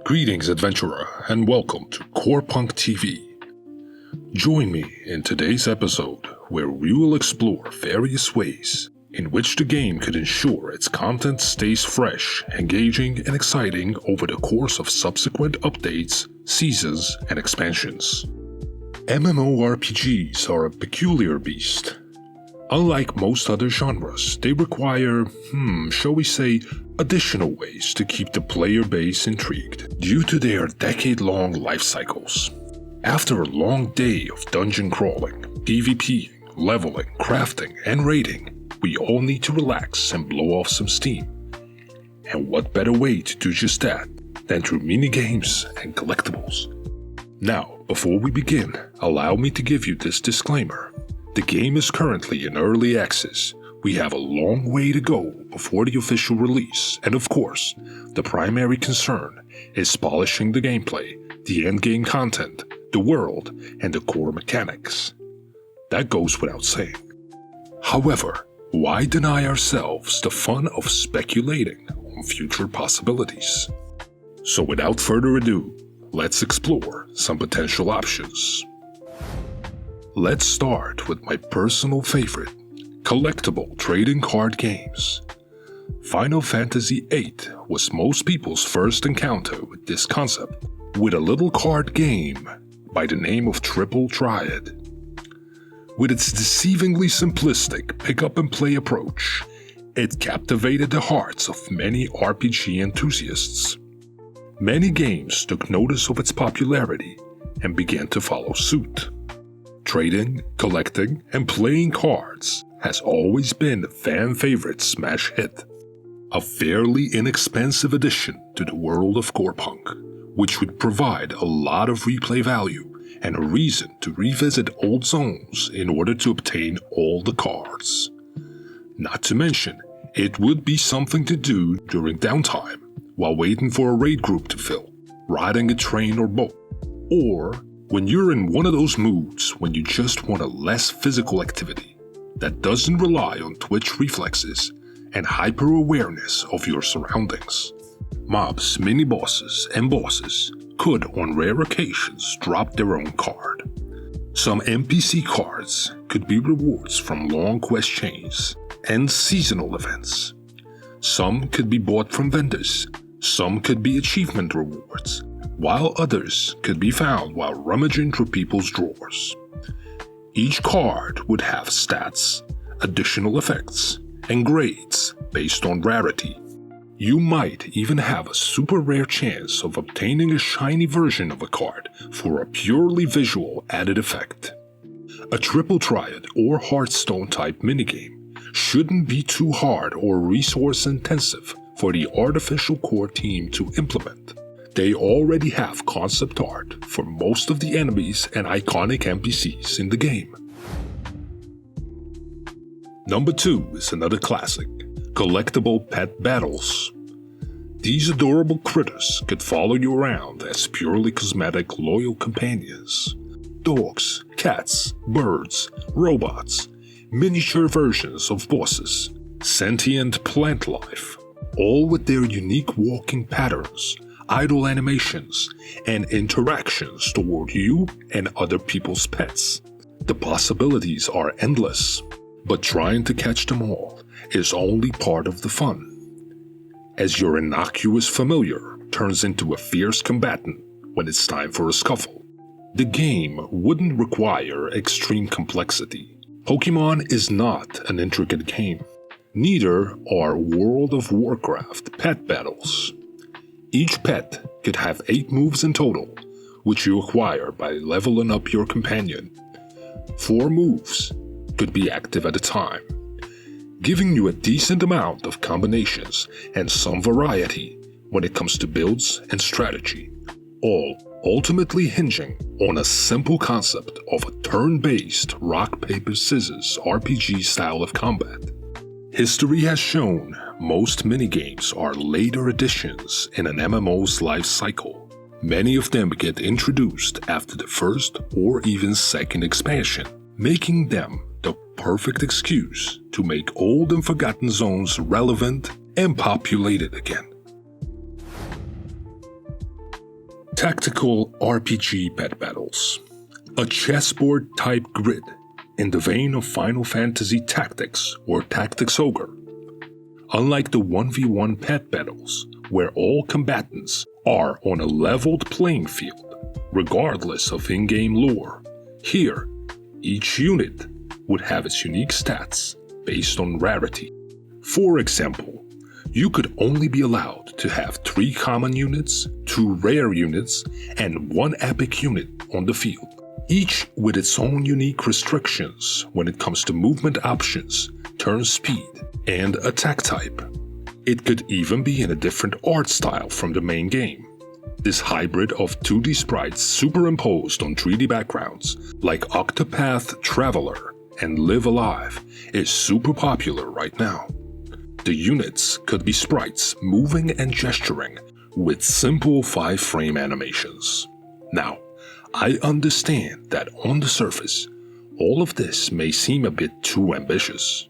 Greetings, adventurer, and welcome to CorepunkTV. Join me in today's episode where we will explore various ways in which the game could ensure its content stays fresh, engaging, and exciting over the course of subsequent updates, seasons, and expansions. MMORPGs are a peculiar beast. Unlike most other genres, they require, shall we say, additional ways to keep the player base intrigued due to their decade-long life cycles. After a long day of dungeon crawling, PvPing, leveling, crafting, and raiding, we all need to relax and blow off some steam. And what better way to do just that than through minigames and collectibles? Now, before we begin, allow me to give you this disclaimer. The game is currently in early access. We have a long way to go before the official release, and of course, the primary concern is polishing the gameplay, the endgame content, the world, and the core mechanics. That goes without saying. However, why deny ourselves the fun of speculating on future possibilities? So without further ado, let's explore some potential options. Let's start with my personal favorite, collectible trading card games. Final Fantasy VIII was most people's first encounter with this concept, with a little card game by the name of Triple Triad. With its deceivingly simplistic pick-up-and-play approach, it captivated the hearts of many RPG enthusiasts. Many games took notice of its popularity and began to follow suit. Trading, collecting, and playing cards has always been a fan-favorite smash hit. A fairly inexpensive addition to the world of Corepunk, which would provide a lot of replay value and a reason to revisit old zones in order to obtain all the cards. Not to mention, it would be something to do during downtime while waiting for a raid group to fill, riding a train or boat, or when you're in one of those moods when you just want a less physical activity that doesn't rely on twitch reflexes and hyper-awareness of your surroundings. Mobs, mini-bosses, and bosses could on rare occasions drop their own card. Some NPC cards could be rewards from long quest chains and seasonal events. Some could be bought from vendors, some could be achievement rewards, while others could be found while rummaging through people's drawers. Each card would have stats, additional effects, and grades based on rarity. You might even have a super rare chance of obtaining a shiny version of a card for a purely visual added effect. A Triple Triad or Hearthstone type minigame shouldn't be too hard or resource intensive for the artificial core team to implement. They already have concept art for most of the enemies and iconic NPCs in the game. Number 2 is another classic, collectible pet battles. These adorable critters could follow you around as purely cosmetic loyal companions. Dogs, cats, birds, robots, miniature versions of bosses, sentient plant life, all with their unique walking patterns, idle animations, and interactions toward you and other people's pets. The possibilities are endless, but trying to catch them all is only part of the fun. As your innocuous familiar turns into a fierce combatant when it's time for a scuffle, the game wouldn't require extreme complexity. Pokemon is not an intricate game. Neither are World of Warcraft pet battles. Each pet could have 8 moves in total, which you acquire by leveling up your companion. 4 moves could be active at a time, giving you a decent amount of combinations and some variety when it comes to builds and strategy, all ultimately hinging on a simple concept of a turn-based rock-paper-scissors RPG style of combat. History has shown most minigames are later additions in an MMO's life cycle. Many of them get introduced after the first or even second expansion, making them the perfect excuse to make old and forgotten zones relevant and populated again. Tactical RPG pet battles. A chessboard-type grid in the vein of Final Fantasy Tactics or Tactics Ogre. Unlike the 1v1 pet battles, where all combatants are on a leveled playing field, regardless of in-game lore, here, each unit would have its unique stats based on rarity. For example, you could only be allowed to have 3 common units, 2 rare units, and 1 epic unit on the field, each with its own unique restrictions when it comes to movement options, turn speed, and attack type. It could even be in a different art style from the main game. This hybrid of 2D sprites superimposed on 3D backgrounds, like Octopath Traveler and Live Alive, is super popular right now. The units could be sprites moving and gesturing with simple 5-frame animations. Now, I understand that on the surface, all of this may seem a bit too ambitious,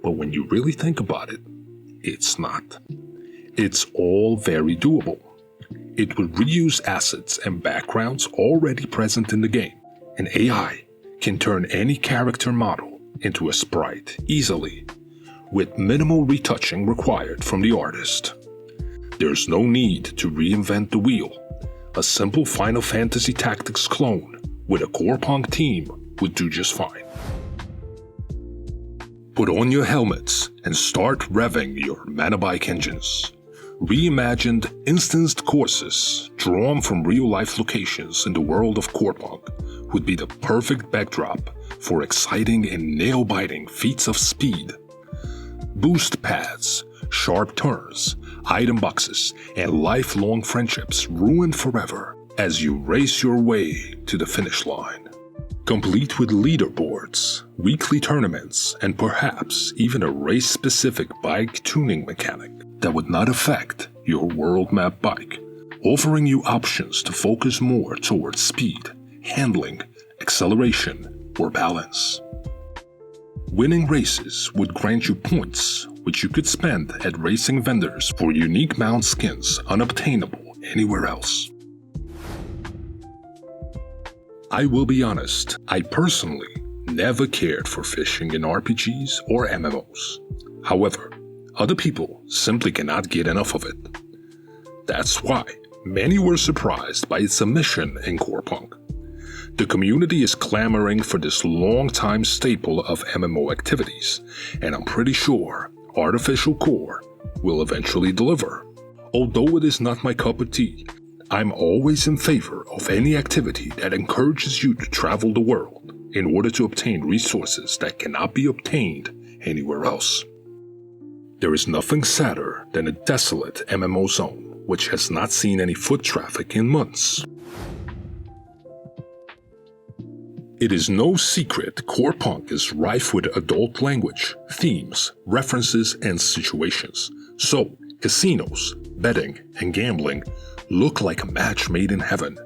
but when you really think about it, it's not. It's all very doable. It would reuse assets and backgrounds already present in the game, and AI can turn any character model into a sprite easily, with minimal retouching required from the artist. There's no need to reinvent the wheel. A simple Final Fantasy Tactics clone with a Corepunk team would do just fine. Put on your helmets and start revving your manabike engines. Reimagined instanced courses drawn from real-life locations in the world of Corepunk would be the perfect backdrop for exciting and nail-biting feats of speed. Boost pads, sharp turns, item boxes, and lifelong friendships ruined forever as you race your way to the finish line. Complete with leaderboards, weekly tournaments, and perhaps even a race-specific bike tuning mechanic that would not affect your world map bike, offering you options to focus more towards speed, handling, acceleration, or balance. Winning races would grant you points, which you could spend at racing vendors for unique mount skins unobtainable anywhere else. I will be honest, I personally never cared for fishing in RPGs or MMOs. However, other people simply cannot get enough of it. That's why many were surprised by its omission in Corepunk. The community is clamoring for this long-time staple of MMO activities, and I'm pretty sure Artificial Core will eventually deliver. Although it is not my cup of tea, I'm always in favor of any activity that encourages you to travel the world in order to obtain resources that cannot be obtained anywhere else. There is nothing sadder than a desolate MMO zone which has not seen any foot traffic in months. It is no secret Corepunk is rife with adult language, themes, references, and situations. So, casinos, betting, and gambling look like a match made in heaven.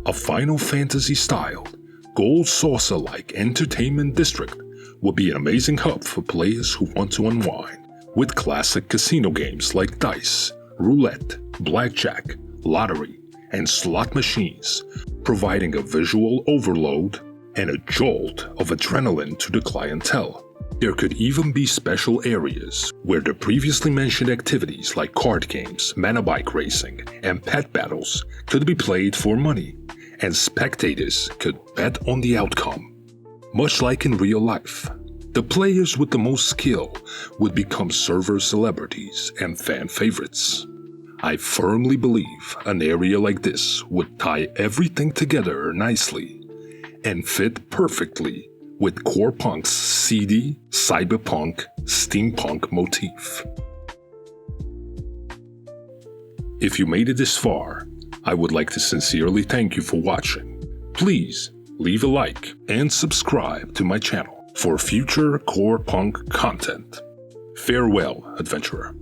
A Final Fantasy-styled, gold saucer-like entertainment district would be an amazing hub for players who want to unwind, with classic casino games like dice, roulette, blackjack, lottery, and slot machines, providing a visual overload and a jolt of adrenaline to the clientele. There could even be special areas where the previously mentioned activities like card games, manabike racing, and pet battles could be played for money, and spectators could bet on the outcome. Much like in real life, the players with the most skill would become server celebrities and fan favorites. I firmly believe an area like this would tie everything together nicely and fit perfectly with Corepunk's seedy, cyberpunk, steampunk motif. If you made it this far, I would like to sincerely thank you for watching. Please leave a like and subscribe to my channel for future Corepunk content. Farewell, adventurer.